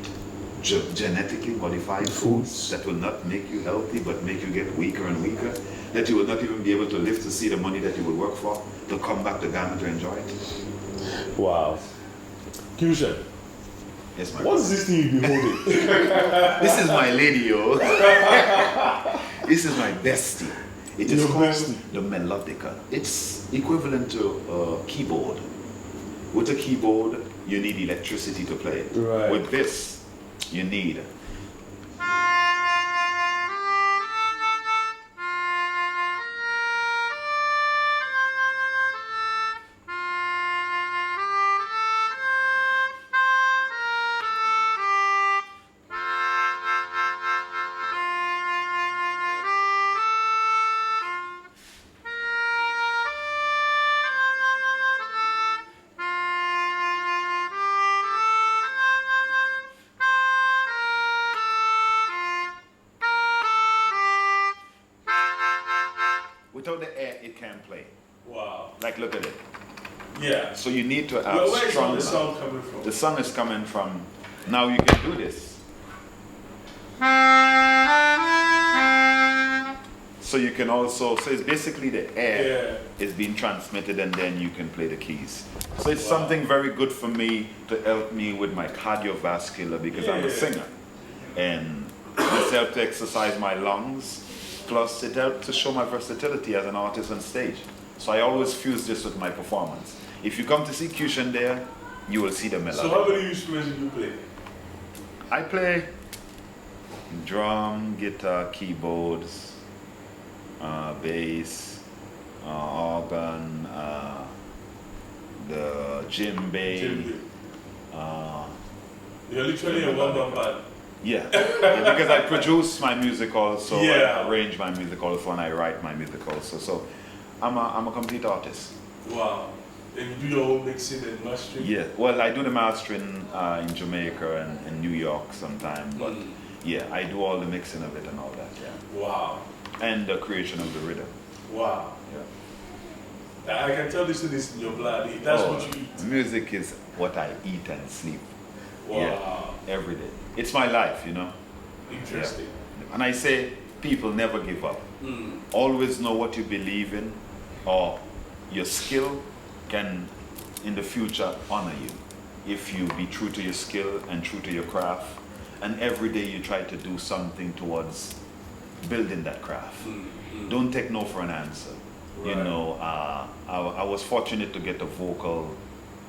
genetically modified foods that will not make you healthy but make you get weaker and weaker, that you will not even be able to live to see the money that you will work for to come back to Ghana to enjoy it? Wow. Kyusha, Yes, my what's this thing you've been holding? This is my lady, yo. This is my bestie. It is called the Melodica. It's equivalent to a keyboard. With a keyboard, you need electricity to play it. Right. With this, you need without the air, it can't play. Wow. Like, look at it. Yeah. So you need to have Where is strong. the sound coming from? The song is coming from. Now you can do this. So you can also. So it's basically the air is being transmitted, and then you can play the keys. So it's something very good for me to help me with my cardiovascular, because I'm a singer, and this helps to exercise my lungs. Plus, it helps to show my versatility as an artist on stage. So I always fuse this with my performance. If you come to see Cushion there, you will see the melody. So how many instruments do you play? I play Drum, guitar, keyboards, bass, organ, the djembe. You're literally a one-man band. Yeah. Because I produce my music also, Yeah. I arrange my music also, and I write my music also. So I'm a complete artist. Wow. And you do your own mixing and mastering? Yeah. Well, I do the mastering in Jamaica and New York sometime, but yeah, I do all the mixing of it and all that. Yeah. Wow. And the creation of the rhythm. Wow. Yeah. I can tell this is in your blood. That's what you eat. Music is what I eat and sleep. Wow. Yeah, every day. It's my life, you know. Interesting. Yeah. And I say, people never give up. Always know what you believe in, or your skill can, in the future, honor you. If you be true to your skill and true to your craft, and every day you try to do something towards building that craft. Don't take no for an answer. Right. You know, I was fortunate to get a vocal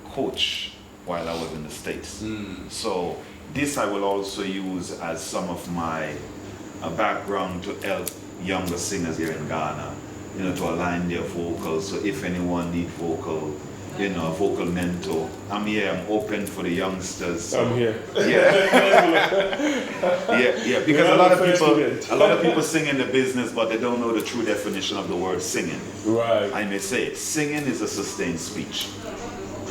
coach while I was in the States. So this I will also use as some of my background to help younger singers here in Ghana, you know, to align their vocals. So if anyone need vocal, you know, a vocal mentor, I'm here, I'm open for the youngsters. So, I'm here. Yeah, because a lot of people sing in the business, but they don't know the true definition of the word singing. Right. I may say it. Singing is a sustained speech.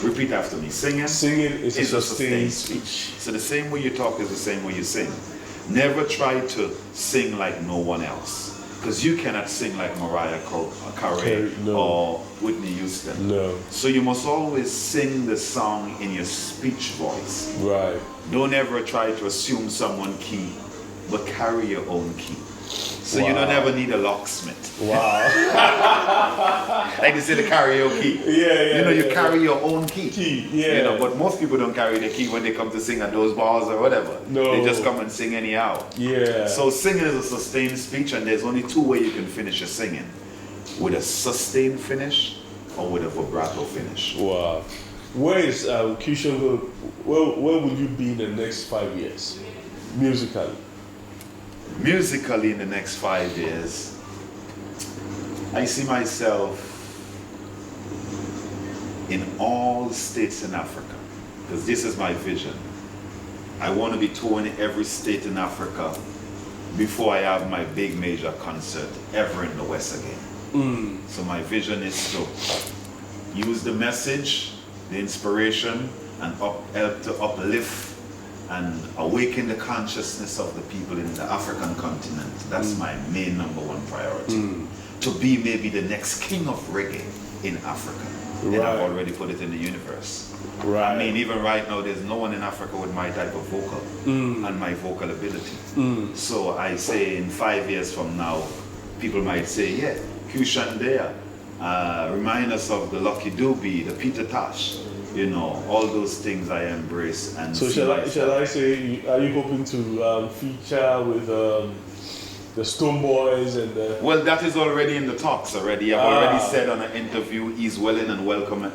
Repeat after me. Singing is a sustained speech. So the same way you talk is the same way you sing. Never try to sing like no one else. Because you cannot sing like Mariah Carey or Whitney Houston. No. So you must always sing the song in your speech voice. Right. Don't ever try to assume someone's key, but carry your own key. So you don't ever need a locksmith. Wow. Like they say the karaoke. Yeah. You know, you carry your own key. Yeah. You know, but most people don't carry the key when they come to sing at those bars or whatever. No. They just come and sing anyhow. Yeah. So singing is a sustained speech, and there's only two ways you can finish your singing. With a sustained finish or with a vibrato finish. Wow. Where is Cushion going? Where will you be in the next 5 years? Musically? Musically in the next 5 years, I see myself in all states in Africa, because this is my vision. I want to be touring every state in Africa before I have my big major concert ever in the West again. So my vision is to use the message, the inspiration, and help to uplift and awaken the consciousness of the people in the African continent. That's my main #1 priority. To be maybe the next king of reggae in Africa. And I've already put it in the universe. Right. I mean, even right now, there's no one in Africa with my type of vocal and my vocal ability. So I say in 5 years from now, people might say, yeah, Cushion there. Remind us of the Lucky Dube, the Peter Tosh. You know, all those things I embrace. And so shall I say, are you hoping to feature with the Stone Boys and the... Well, that is already in the talks already. I've already said on an interview, he's willing and welcome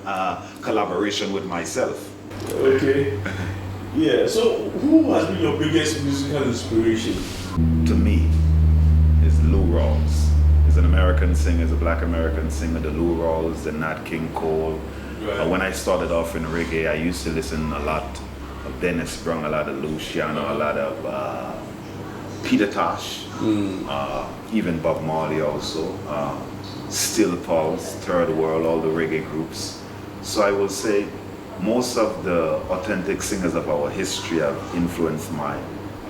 collaboration with myself. Okay. Yeah, so who has been your biggest musical inspiration? To me, is Lou Rawls. He's an American singer, he's a black American singer, the Lou Rawls, the Nat King Cole. Right. When I started off in reggae, I used to listen a lot of Dennis Brown, a lot of Luciano, a lot of Peter Tosh, even Bob Marley also, Still Pulse, Third World, all the reggae groups. So I will say most of the authentic singers of our history have influenced my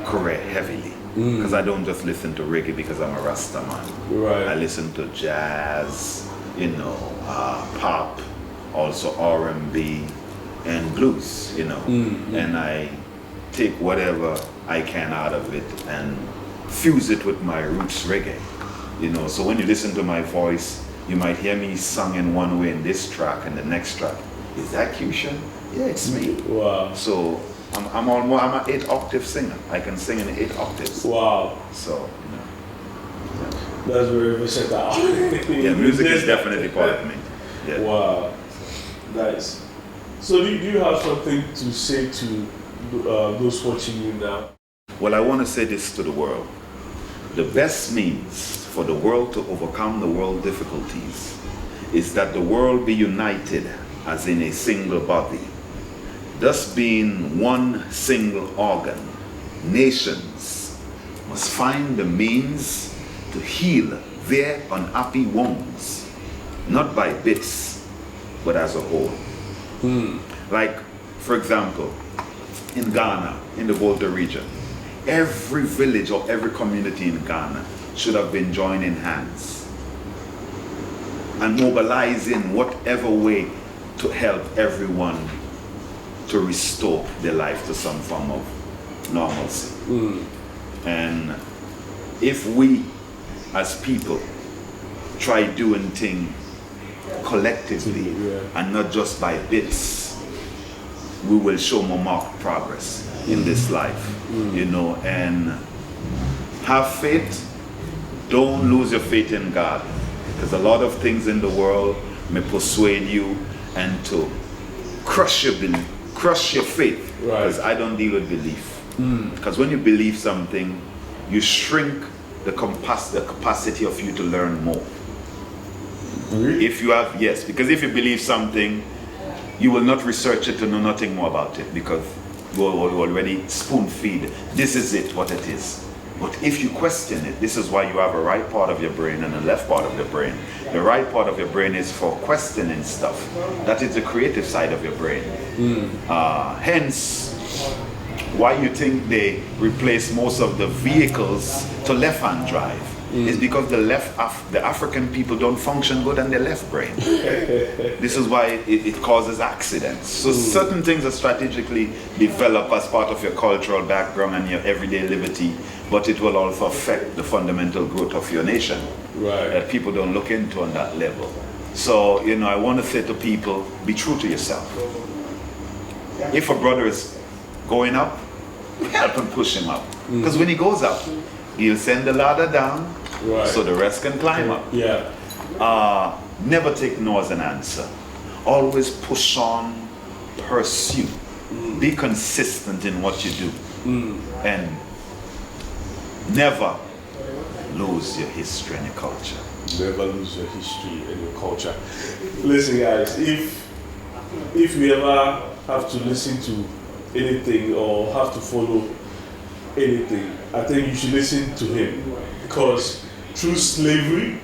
career heavily. Because I don't just listen to reggae because I'm a Rasta man. Right. I listen to jazz, you know, pop, also R&B and blues, you know. And I take whatever I can out of it and fuse it with my roots reggae, you know. So when you listen to my voice, you might hear me sung in one way in this track and the next track. Is that Cushion? Yeah, it's me. Wow. So I'm an 8-octave singer. I can sing in 8 octaves. Wow. So, you know. That's very versatile. Yeah, music is definitely part of me. Yeah. Wow. Nice. So do you have something to say to those watching you now? Well, I want to say this to the world. The best means for the world to overcome the world difficulties is that the world be united as in a single body, thus being one single organ. Nations must find the means to heal their unhappy wounds, not by bits, but as a whole. Like, for example, in Ghana, in the Volta region, every village or every community in Ghana should have been joining hands and mobilizing whatever way to help everyone to restore their life to some form of normalcy. And if we as people try doing things collectively and not just by bits, we will show more marked progress in this life, you know. And have faith. Don't lose your faith in God, because a lot of things in the world may persuade you and to crush your faith. Because I don't deal with belief. Because when you believe something, you shrink the capacity of you to learn more. Really? If you have, yes, because if you believe something, you will not research it to know nothing more about it, because you already spoon feed. This is it, what it is. But if you question it, this is why you have a right part of your brain and a left part of your brain. The right part of your brain is for questioning stuff. That is the creative side of your brain. Hence, why you think they replace most of the vehicles to left-hand drive is because the African people don't function good on their left brain. This is why it causes accidents. So certain things are strategically developed as part of your cultural background and your everyday liberty, but it will also affect the fundamental growth of your nation that people don't look into on that level. So, you know, I want to say to people, be true to yourself. If a brother is going up, help him push him up. Because when he goes up, he'll send the ladder down so the rest can climb up. Never take no as an answer. Always push on, pursue. Be consistent in what you do. And never lose your history and your culture. Never lose your history and your culture. Listen, guys, if you ever have to listen to anything or have to follow anything, I think you should listen to him, because through slavery,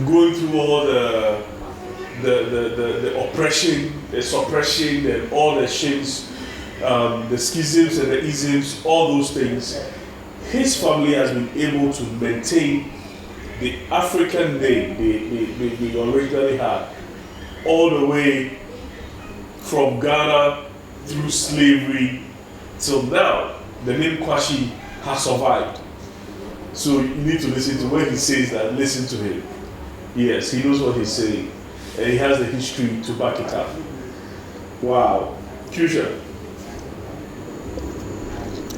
going through all the oppression, the suppression, and all the shames, the schisms and the isms, all those things, his family has been able to maintain the African name they originally had, all the way from Ghana through slavery till now. The name Kwashi has survived. So you need to listen to when he says that. Listen to him. Yes, he knows what he's saying, and he has the history to back it up. Wow. Kusha,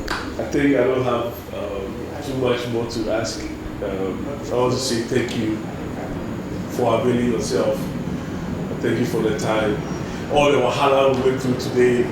I think I don't have too much more to ask. I want to say thank you for availing yourself. Thank you for the time. All the wahala we went through today.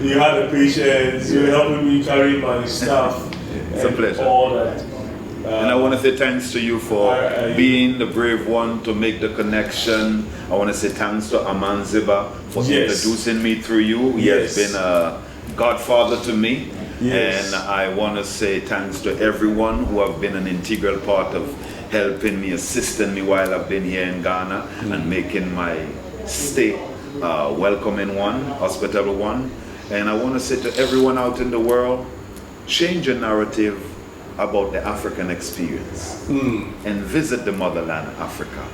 You had the patience. You were helping me carry my stuff. It's a pleasure. All that. And I want to say thanks to you for being the brave one to make the connection. I want to say thanks to Aman Ziba for introducing me through you. He has been a godfather to me. And I want to say thanks to everyone who have been an integral part of helping me, assisting me while I've been here in Ghana and making my stay welcoming one, hospitable one. And I want to say to everyone out in the world, change your narrative about the African experience and visit the motherland, Africa,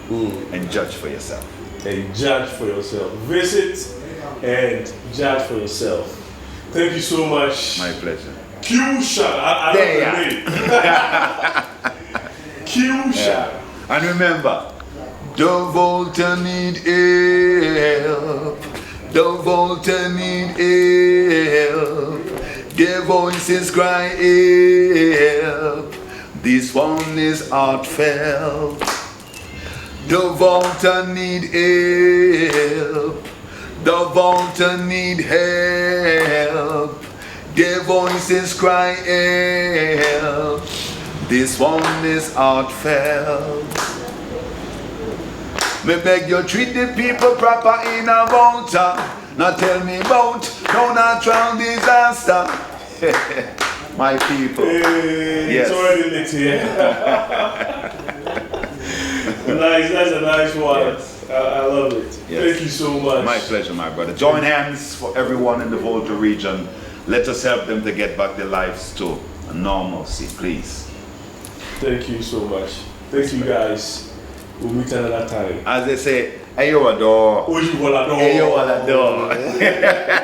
and judge for yourself. And judge for yourself. Visit and judge for yourself. Thank you so much. My pleasure. Kusha. I love the name. Kusha. And remember, the Volta need help. The Volta need help. Their voices cry help. This one is heartfelt. The Volta need help. The Volta need help. Their voices cry help. This one is heartfelt. Me beg you treat the people proper in a Volta. Now tell me about no natural disaster. My people. Hey, Yes. It's already lit here. Nice, that's a nice one. Yes. I love it. Yes. Thank you so much. My pleasure, my brother. Join hands for everyone in the Volta region. Let us help them to get back their lives to normalcy, please. Thank you so much. Thank you guys. We'll meet another time. As they say, ayo adore. Oji wala do. Ayo adore.